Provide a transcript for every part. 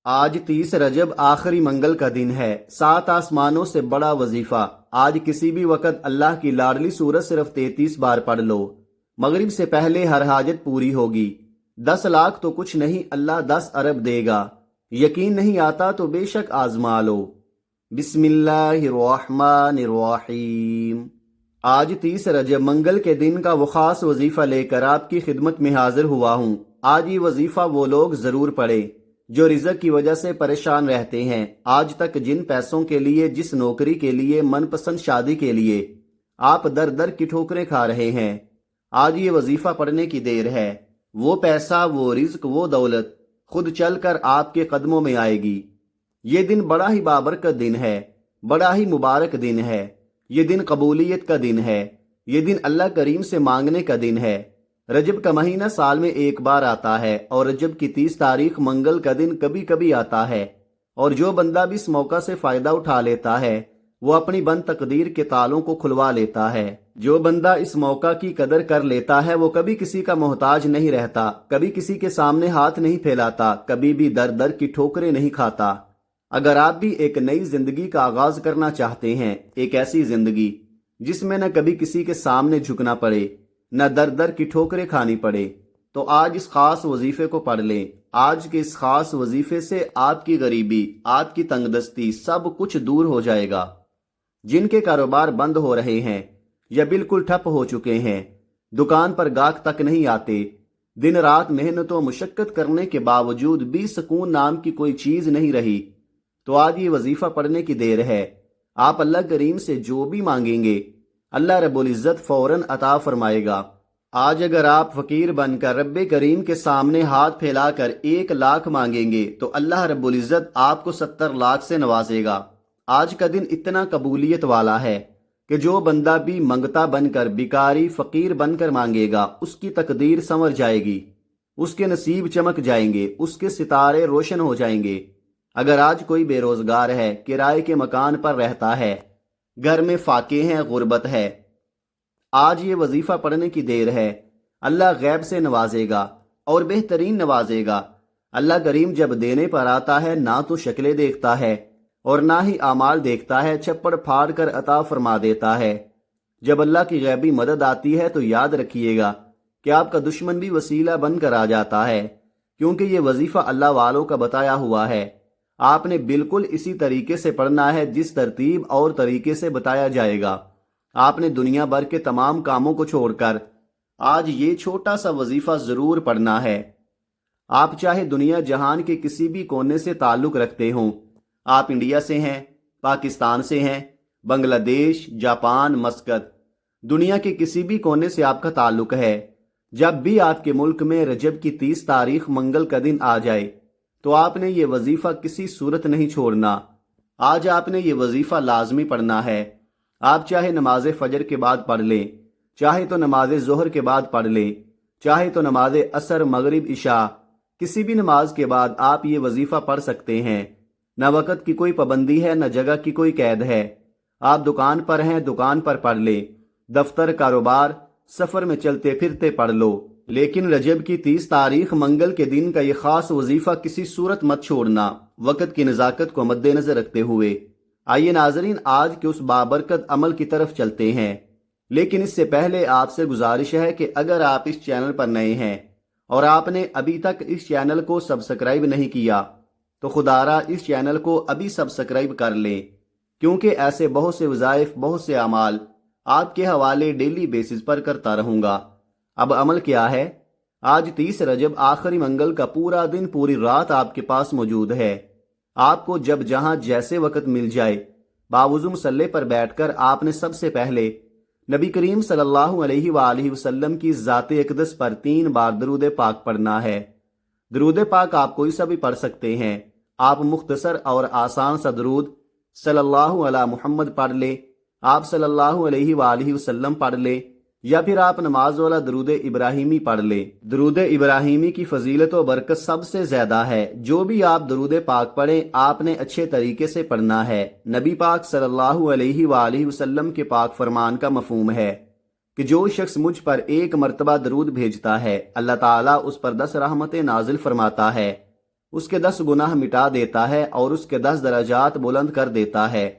آج 30 رجب آخری منگل کا دن ہے۔ 7 آسمانوں سے بڑا وظیفہ۔ آج کسی بھی وقت اللہ کی لاڈلی سورت صرف 33 بار پڑھ لو۔ مغرب سے پہلے ہر حاجت پوری ہوگی۔ 10 لاکھ تو کچھ نہیں، اللہ 10 ارب دے گا۔ یقین نہیں آتا تو بے شک آزما لو۔ بسم اللہ الرحمن الرحیم۔ آج 30 رجب منگل کے دن کا وہ خاص وظیفہ لے کر آپ کی خدمت میں حاضر ہوا ہوں۔ آج یہ وظیفہ وہ لوگ ضرور پڑھے جو رزق کی وجہ سے پریشان رہتے ہیں۔ آج تک جن پیسوں کے لیے، جس نوکری کے لیے، من پسند شادی کے لیے آپ در در کی ٹھوکریں کھا رہے ہیں، آج یہ وظیفہ پڑھنے کی دیر ہے۔ وہ پیسہ، وہ رزق، وہ دولت خود چل کر آپ کے قدموں میں آئے گی۔ یہ دن بڑا ہی بابرکت دن ہے، بڑا ہی مبارک دن ہے۔ یہ دن قبولیت کا دن ہے۔ یہ دن اللہ کریم سے مانگنے کا دن ہے۔ رجب کا مہینہ سال میں ایک بار آتا ہے اور رجب کی 30 تاریخ منگل کا دن کبھی کبھی آتا ہے، اور جو بندہ بھی اس موقع سے فائدہ اٹھا لیتا ہے وہ اپنی بند تقدیر کے تالوں کو کھلوا لیتا ہے۔ جو بندہ اس موقع کی قدر کر لیتا ہے وہ کبھی کسی کا محتاج نہیں رہتا، کبھی کسی کے سامنے ہاتھ نہیں پھیلاتا، کبھی بھی در در کی ٹھوکریں نہیں کھاتا۔ اگر آپ بھی ایک نئی زندگی کا آغاز کرنا چاہتے ہیں، ایک ایسی زندگی جس میں نہ کبھی کسی کے سامنے جھکنا پڑے، نہ در در کی ٹھوکریں کھانی پڑے، تو آج اس خاص وظیفے کو پڑھ لیں۔ آج کے اس خاص وظیفے سے آپ کی غریبی، آپ کی تنگ دستی سب کچھ دور ہو جائے گا۔ جن کے کاروبار بند ہو رہے ہیں یا بالکل ٹھپ ہو چکے ہیں، دکان پر گاہک تک نہیں آتے، دن رات محنت و مشقت کرنے کے باوجود بھی سکون نام کی کوئی چیز نہیں رہی، تو آج یہ وظیفہ پڑھنے کی دیر ہے۔ آپ اللہ کریم سے جو بھی مانگیں گے اللہ رب العزت فوراً عطا فرمائے گا۔ آج اگر آپ فقیر بن کر رب کریم کے سامنے ہاتھ پھیلا کر 1 لاکھ مانگیں گے تو اللہ رب العزت آپ کو 70 لاکھ سے نوازے گا۔ آج کا دن اتنا قبولیت والا ہے کہ جو بندہ بھی منگتا بن کر، بیکاری فقیر بن کر مانگے گا، اس کی تقدیر سنور جائے گی، اس کے نصیب چمک جائیں گے، اس کے ستارے روشن ہو جائیں گے۔ اگر آج کوئی بے روزگار ہے، کرائے کے مکان پر رہتا ہے، گھر میں فاقے ہیں، غربت ہے، آج یہ وظیفہ پڑھنے کی دیر ہے۔ اللہ غیب سے نوازے گا اور بہترین نوازے گا۔ اللہ کریم جب دینے پر آتا ہے نہ تو شکلیں دیکھتا ہے اور نہ ہی اعمال دیکھتا ہے، چھپڑ پھاڑ کر عطا فرما دیتا ہے۔ جب اللہ کی غیبی مدد آتی ہے تو یاد رکھیے گا کہ آپ کا دشمن بھی وسیلہ بن کر آ جاتا ہے، کیونکہ یہ وظیفہ اللہ والوں کا بتایا ہوا ہے۔ آپ نے بالکل اسی طریقے سے پڑھنا ہے جس ترتیب اور طریقے سے بتایا جائے گا۔ آپ نے دنیا بھر کے تمام کاموں کو چھوڑ کر آج یہ چھوٹا سا وظیفہ ضرور پڑھنا ہے۔ آپ چاہے دنیا جہان کے کسی بھی کونے سے تعلق رکھتے ہوں، آپ انڈیا سے ہیں، پاکستان سے ہیں، بنگلہ دیش، جاپان، مسقط، دنیا کے کسی بھی کونے سے آپ کا تعلق ہے، جب بھی آپ کے ملک میں رجب کی 30 تاریخ منگل کا دن آ جائے تو آپ نے یہ وظیفہ کسی صورت نہیں چھوڑنا۔ آج آپ نے یہ وظیفہ لازمی پڑھنا ہے۔ آپ چاہے نماز فجر کے بعد پڑھ لیں، چاہے تو نماز ظہر کے بعد پڑھ لیں، چاہے تو نماز عصر، مغرب، عشاء، کسی بھی نماز کے بعد آپ یہ وظیفہ پڑھ سکتے ہیں۔ نہ وقت کی کوئی پابندی ہے، نہ جگہ کی کوئی قید ہے۔ آپ دکان پر ہیں، دکان پر پڑھ لیں، دفتر، کاروبار، سفر میں چلتے پھرتے پڑھ لو، لیکن رجب کی 30 تاریخ منگل کے دن کا یہ خاص وظیفہ کسی صورت مت چھوڑنا، وقت کی نزاکت کو مد نظر رکھتے ہوئے۔ آئیے ناظرین، آج کے اس بابرکت عمل کی طرف چلتے ہیں، لیکن اس سے پہلے آپ سے گزارش ہے کہ اگر آپ اس چینل پر نئے ہیں اور آپ نے ابھی تک اس چینل کو سبسکرائب نہیں کیا تو خدارا اس چینل کو ابھی سبسکرائب کر لیں، کیونکہ ایسے بہت سے وظائف، بہت سے اعمال آپ کے حوالے ڈیلی بیسز پر کرتا رہوں گا۔ اب عمل کیا ہے؟ آج 30 رجب آخری منگل کا پورا دن، پوری رات آپ کے پاس موجود ہے۔ آپ کو جب جہاں جیسے وقت مل جائے، باوضو مصلی پر بیٹھ کر آپ نے سب سے پہلے نبی کریم صلی اللہ علیہ وآلہ وسلم کی ذات اقدس پر 3 بار درود پاک پڑھنا ہے۔ درود پاک آپ کوئی سا بھی پڑھ سکتے ہیں۔ آپ مختصر اور آسان سا درود صلی اللہ علی محمد پڑھ لیں، آپ صلی اللہ علیہ وآلہ وسلم پڑھ لیں، یا پھر آپ نماز والا درود ابراہیمی پڑھ لیں۔ درود ابراہیمی کی فضیلت و برکت سب سے زیادہ ہے۔ جو بھی آپ درود پاک پڑھیں آپ نے اچھے طریقے سے پڑھنا ہے۔ نبی پاک صلی اللہ علیہ وآلہ وسلم کے پاک فرمان کا مفہوم ہے کہ جو شخص مجھ پر 1 مرتبہ درود بھیجتا ہے اللہ تعالیٰ اس پر 10 رحمتیں نازل فرماتا ہے۔ اس کے 10 گناہ مٹا دیتا ہے اور اس کے 10 درجات بلند کر دیتا ہے۔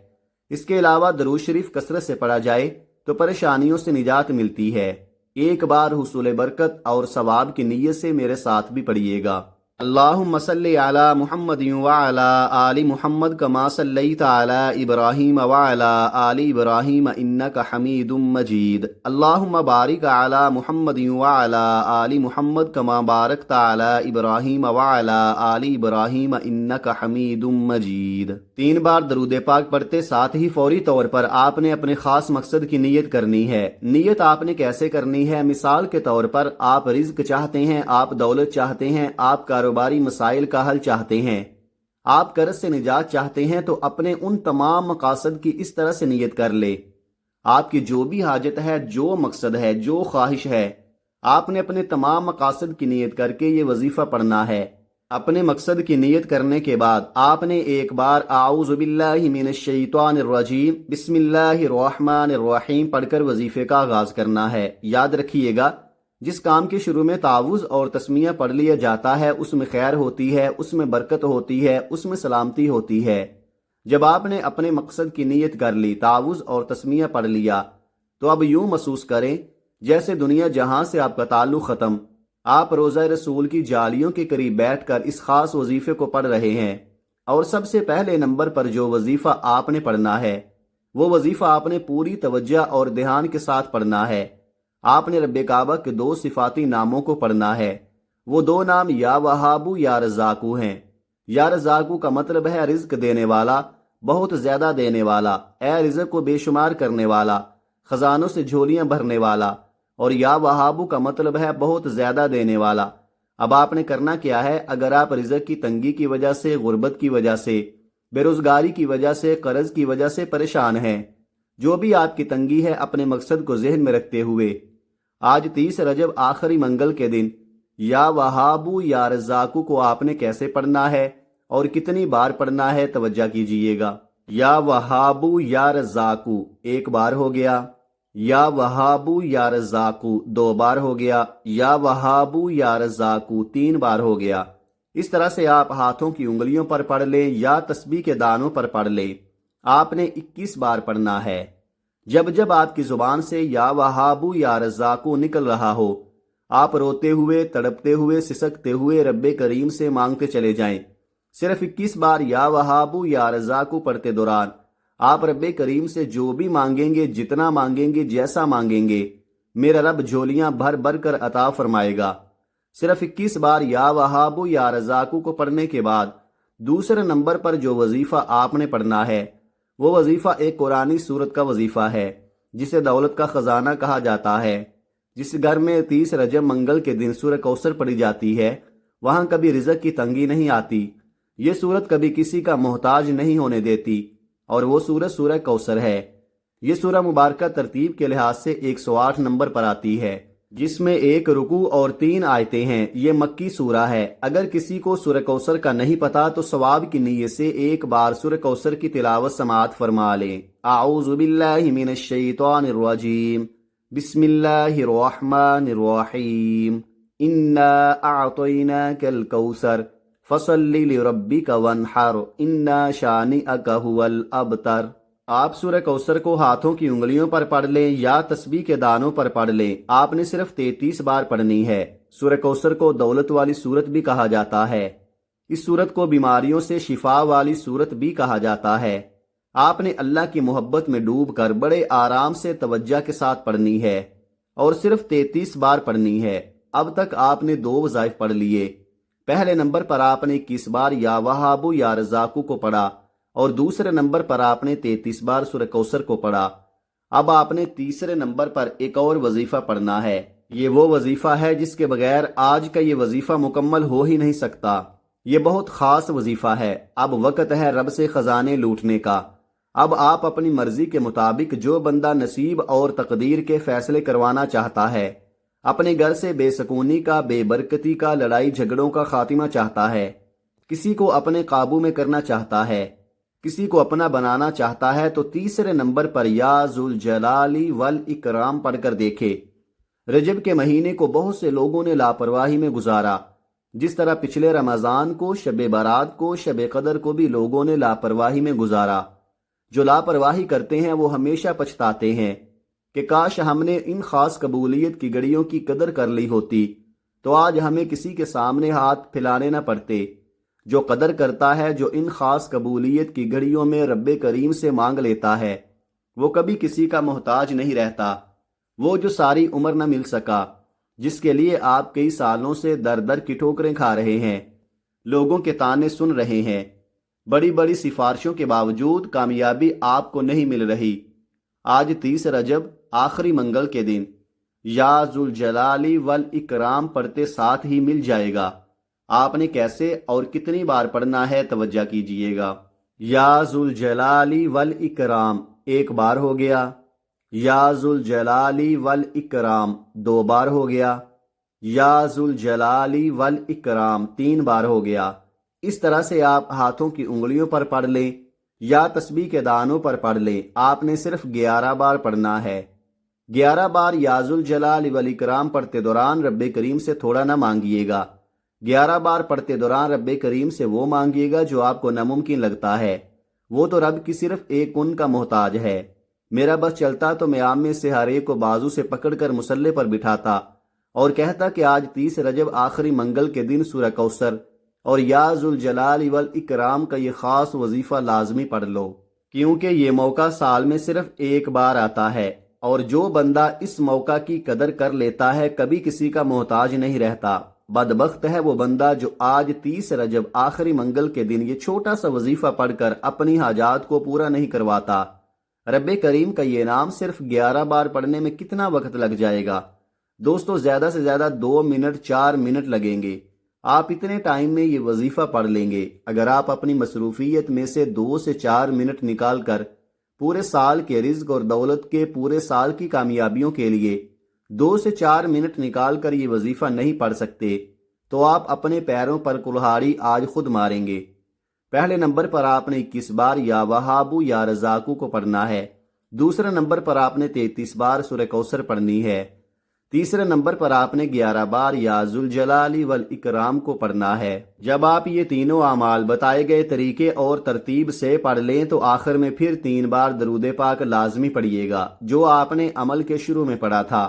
اس کے علاوہ درود شریف کثرت سے پڑھا جائے تو پریشانیوں سے نجات ملتی ہے۔ ایک بار حصول برکت اور ثواب کی نیت سے میرے ساتھ بھی پڑھیے گا۔ اللہم صلی علی محمد وعلی آل محمد کما صلیت علی ابراہیم وعلی آل ابراہیم انک حمید مجید۔ اللہم بارک علی محمد وعلی آل محمد کما بارکت علی ابراہیم وعلی آل ابراہیم انک حمید مجید۔ 3 بار درود پاک پڑھتے ساتھ ہی فوری طور پر آپ نے اپنے خاص مقصد کی نیت کرنی ہے۔ نیت آپ نے کیسے کرنی ہے؟ مثال کے طور پر آپ رزق چاہتے ہیں، آپ دولت چاہتے ہیں، آپ کاروباری مسائل کا حل چاہتے ہیں، آپ قرض سے نجات چاہتے ہیں، تو اپنے ان تمام مقاصد کی اس طرح سے نیت کر لے۔ آپ کی جو بھی حاجت ہے، جو مقصد ہے، جو خواہش ہے، آپ نے اپنے تمام مقاصد کی نیت کر کے یہ وظیفہ پڑھنا ہے۔ اپنے مقصد کی نیت کرنے کے بعد آپ نے ایک بار اعوذ باللہ من الشیطان الرجیم بسم اللہ الرحمن الرحیم پڑھ کر وظیفے کا آغاز کرنا ہے۔ یاد رکھیے گا، جس کام کے شروع میں تعوذ اور تسمیہ پڑھ لیا جاتا ہے اس میں خیر ہوتی ہے، اس میں برکت ہوتی ہے، اس میں سلامتی ہوتی ہے۔ جب آپ نے اپنے مقصد کی نیت کر لی، تعوذ اور تسمیہ پڑھ لیا، تو اب یوں محسوس کریں جیسے دنیا جہاں سے آپ کا تعلق ختم۔ آپ روضہ رسول کی جالیوں کے قریب بیٹھ کر اس خاص وظیفے کو پڑھ رہے ہیں، اور سب سے پہلے نمبر پر جو وظیفہ آپ نے پڑھنا ہے وہ وظیفہ آپ نے پوری توجہ اور دھیان کے ساتھ پڑھنا ہے۔ آپ نے رب کعبہ کے 2 صفاتی ناموں کو پڑھنا ہے۔ وہ 2 نام یا وہابو یا رزاقو ہیں۔ یا رزاقو کا مطلب ہے رزق دینے والا، بہت زیادہ دینے والا، اے رزق کو بے شمار کرنے والا، خزانوں سے جھولیاں بھرنے والا۔ اور یا وہابو کا مطلب ہے بہت زیادہ دینے والا۔ اب آپ نے کرنا کیا ہے؟ اگر آپ رزق کی تنگی کی وجہ سے، غربت کی وجہ سے، بے روزگاری کی وجہ سے، قرض کی وجہ سے پریشان ہیں، جو بھی آپ کی تنگی ہے، اپنے مقصد کو ذہن میں رکھتے ہوئے آج 30 رجب آخری منگل کے دن یا وہابو یا رزاقو کو آپ نے کیسے پڑھنا ہے اور کتنی بار پڑھنا ہے، توجہ کیجئے گا۔ یا وہابو یا رزاقو 1 بار ہو گیا، یا وہابو یا رزاقو 2 بار ہو گیا، یا وہابو یا رزاقو 3 بار ہو گیا۔ اس طرح سے آپ ہاتھوں کی انگلیوں پر پڑھ لیں یا تسبیح کے دانوں پر پڑھ لیں۔ آپ نے 21 بار پڑھنا ہے۔ جب جب آپ کی زبان سے یا وہابو یا رزاقو نکل رہا ہو، آپ روتے ہوئے، تڑپتے ہوئے، سسکتے ہوئے رب کریم سے مانگتے چلے جائیں۔ صرف 21 بار یا وہابو یا رزاقو پڑھتے دوران آپ رب کریم سے جو بھی مانگیں گے، جتنا مانگیں گے، جیسا مانگیں گے، میرا رب جھولیاں بھر بھر کر عطا فرمائے گا۔ صرف 21 بار یا وہابو یا رزاقو کو پڑھنے کے بعد دوسرے نمبر پر جو وظیفہ آپ نے پڑھنا ہے وہ وظیفہ ایک قرآنی سورت کا وظیفہ ہے، جسے دولت کا خزانہ کہا جاتا ہے۔ جس گھر میں 30 رجب منگل کے دن سورہ کوثر پڑھی جاتی ہے، وہاں کبھی رزق کی تنگی نہیں آتی۔ یہ سورت کبھی کسی کا محتاج نہیں ہونے دیتی، اور وہ سورت سورہ کوثر ہے۔ یہ سورہ مبارکہ ترتیب کے لحاظ سے 108 نمبر پر آتی ہے، جس میں 1 رکوع اور 3 آیتیں ہیں۔ یہ مکی سورہ ہے۔ اگر کسی کو سورہ کوثر کا نہیں پتا تو ثواب کی نیت سے 1 بار سورہ کوثر کی تلاوت سماعت فرما لیں۔ اعوذ باللہ من الشیطان الرجیم بسم اللہ الرحمن الرحیم انا اعطیناک الکوثر فصل لربک وانحر انا شانئک ھو الابتر۔ آپ سورہ کوثر کو ہاتھوں کی انگلیوں پر پڑھ لیں یا تسبیح کے دانوں پر پڑھ لیں۔ آپ نے صرف 33 بار پڑھنی ہے۔ سورہ کوثر کو دولت والی سورت بھی کہا جاتا ہے۔ اس سورت کو بیماریوں سے شفا والی سورت بھی کہا جاتا ہے۔ آپ نے اللہ کی محبت میں ڈوب کر بڑے آرام سے توجہ کے ساتھ پڑھنی ہے، اور صرف 33 بار پڑھنی ہے۔ اب تک آپ نے 2 وظائف پڑھ لیے۔ پہلے نمبر پر آپ نے 21 بار یا وہابو یا رزاقو کو پڑھا، اور دوسرے نمبر پر آپ نے 33 بار سورہ کوثر کو پڑھا۔ اب آپ نے تیسرے نمبر پر ایک اور وظیفہ پڑھنا ہے۔ یہ وہ وظیفہ ہے جس کے بغیر آج کا یہ وظیفہ مکمل ہو ہی نہیں سکتا۔ یہ بہت خاص وظیفہ ہے۔ اب وقت ہے رب سے خزانے لوٹنے کا۔ اب آپ اپنی مرضی کے مطابق جو بندہ نصیب اور تقدیر کے فیصلے کروانا چاہتا ہے، اپنے گھر سے بے سکونی کا، بے برکتی کا، لڑائی جھگڑوں کا خاتمہ چاہتا ہے، کسی کو اپنے قابو میں کرنا چاہتا ہے، کسی کو اپنا بنانا چاہتا ہے، تو تیسرے نمبر پر یا ذوالجلال والاکرام پڑھ کر دیکھے۔ رجب کے مہینے کو بہت سے لوگوں نے لاپرواہی میں گزارا، جس طرح پچھلے رمضان کو، شب برات کو، شب قدر کو بھی لوگوں نے لاپرواہی میں گزارا۔ جو لاپرواہی کرتے ہیں وہ ہمیشہ پچھتاتے ہیں کہ کاش ہم نے ان خاص قبولیت کی گھڑیوں کی قدر کر لی ہوتی تو آج ہمیں کسی کے سامنے ہاتھ پھیلانے نہ پڑتے۔ جو قدر کرتا ہے، جو ان خاص قبولیت کی گھڑیوں میں رب کریم سے مانگ لیتا ہے، وہ کبھی کسی کا محتاج نہیں رہتا۔ وہ جو ساری عمر نہ مل سکا، جس کے لیے آپ کئی سالوں سے در در کی ٹھوکریں کھا رہے ہیں، لوگوں کے طعنے سن رہے ہیں، بڑی بڑی سفارشوں کے باوجود کامیابی آپ کو نہیں مل رہی، آج 30 رجب آخری منگل کے دن یا ذوالجلالی والاکرام پڑھتے ساتھ ہی مل جائے گا۔ آپ نے کیسے اور کتنی بار پڑھنا ہے توجہ کیجئے گا۔ یا ذوالجلالی والاکرام 1 بار ہو گیا، یا ذوالجلالی والاکرام 2 بار ہو گیا، یا ذوالجلالی والاکرام 3 بار ہو گیا۔ اس طرح سے آپ ہاتھوں کی انگلیوں پر پڑھ لیں یا تسبیح کے دانوں پر پڑھ لیں، آپ نے صرف 11 بار پڑھنا ہے۔ 11 بار یا ذوالجلال والاکرام پڑھتے دوران رب کریم سے تھوڑا نہ مانگیے گا۔ 11 بار پڑھتے دوران رب کریم سے وہ مانگیے گا جو آپ کو ناممکن لگتا ہے۔ وہ تو رب کی صرف ایک ان کا محتاج ہے۔ میرا بس چلتا تو میں عام میں سے ہر ایک کو بازو سے پکڑ کر مصلے پر بٹھاتا اور کہتا کہ آج 30 رجب آخری منگل کے دن سورہ کوثر اور یا ذوالجلال والاکرام کا یہ خاص وظیفہ لازمی پڑھ لو، کیونکہ یہ موقع سال میں صرف 1 بار آتا ہے، اور جو بندہ اس موقع کی قدر کر لیتا ہے کبھی کسی کا محتاج نہیں رہتا۔ بدبخت ہے وہ بندہ جو آج 30 رجب آخری منگل کے دن یہ چھوٹا سا وظیفہ پڑھ کر اپنی حاجات کو پورا نہیں کرواتا۔ رب کریم کا یہ نام صرف 11 بار پڑھنے میں کتنا وقت لگ جائے گا؟ دوستو زیادہ سے زیادہ 2 منٹ 4 منٹ لگیں گے۔ آپ اتنے ٹائم میں یہ وظیفہ پڑھ لیں گے۔ اگر آپ اپنی مصروفیت میں سے 2 سے 4 منٹ نکال کر پورے سال کے رزق اور دولت کے، پورے سال کی کامیابیوں کے لیے 2 سے 4 منٹ نکال کر یہ وظیفہ نہیں پڑھ سکتے تو آپ اپنے پیروں پر کلہاڑی آج خود ماریں گے۔ پہلے نمبر پر آپ نے 21 بار یا وہابو یا رزاقو کو پڑھنا ہے۔ دوسرے نمبر پر آپ نے 33 بار سورہ کوثر پڑھنی ہے۔ تیسرے نمبر پر آپ نے 11 بار یا ذوالجلال والاکرام کو پڑھنا ہے۔ جب آپ یہ تینوں اعمال بتائے گئے طریقے اور ترتیب سے پڑھ لیں تو آخر میں پھر 3 بار درود پاک لازمی پڑھیے گا جو آپ نے عمل کے شروع میں پڑھا تھا۔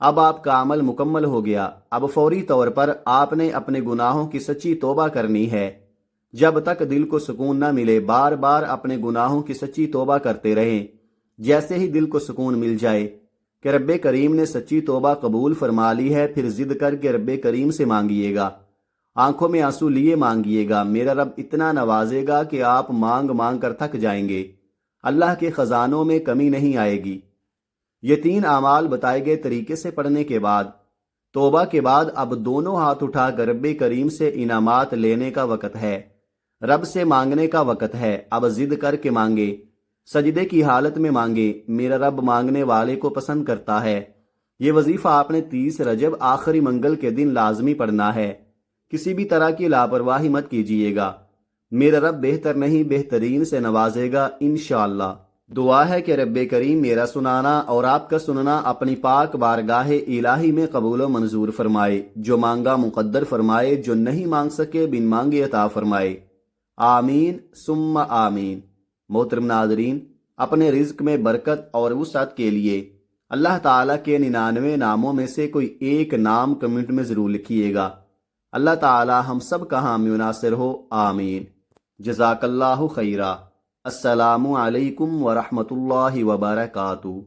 اب آپ کا عمل مکمل ہو گیا۔ اب فوری طور پر آپ نے اپنے گناہوں کی سچی توبہ کرنی ہے۔ جب تک دل کو سکون نہ ملے بار بار اپنے گناہوں کی سچی توبہ کرتے رہیں۔ جیسے ہی دل کو سکون مل جائے کہ رب کریم نے سچی توبہ قبول فرما لی ہے، پھر ضد کر کے رب کریم سے مانگیے گا، آنکھوں میں آنسو لیے مانگیے گا۔ میرا رب اتنا نوازے گا کہ آپ مانگ مانگ کر تھک جائیں گے۔ اللہ کے خزانوں میں کمی نہیں آئے گی۔ یہ 3 اعمال بتائے گئے طریقے سے پڑھنے کے بعد توبہ کے بعد اب دونوں ہاتھ اٹھا کر رب کریم سے انعامات لینے کا وقت ہے، رب سے مانگنے کا وقت ہے۔ اب ضد کر کے مانگے، سجدے کی حالت میں مانگے۔ میرا رب مانگنے والے کو پسند کرتا ہے۔ یہ وظیفہ آپ نے 30 رجب آخری منگل کے دن لازمی پڑھنا ہے۔ کسی بھی طرح کی لاپرواہی مت کیجیے گا۔ میرا رب بہتر نہیں بہترین سے نوازے گا انشاءاللہ۔ دعا ہے کہ رب کریم میرا سنانا اور آپ کا سننا اپنی پاک بارگاہ الہی میں قبول و منظور فرمائے۔ جو مانگا مقدر فرمائے، جو نہیں مانگ سکے بن مانگے عطا فرمائے۔ آمین ثم آمین۔ محترم ناظرین، اپنے رزق میں برکت اور وسعت کے لیے اللہ تعالیٰ کے 99 ناموں میں سے کوئی ایک نام کمنٹ میں ضرور لکھیے گا۔ اللہ تعالیٰ ہم سب کا حامی و ناصر ہو، آمین۔ جزاک اللہ خیرہ۔ السلام علیکم ورحمۃ اللہ وبرکاتہ۔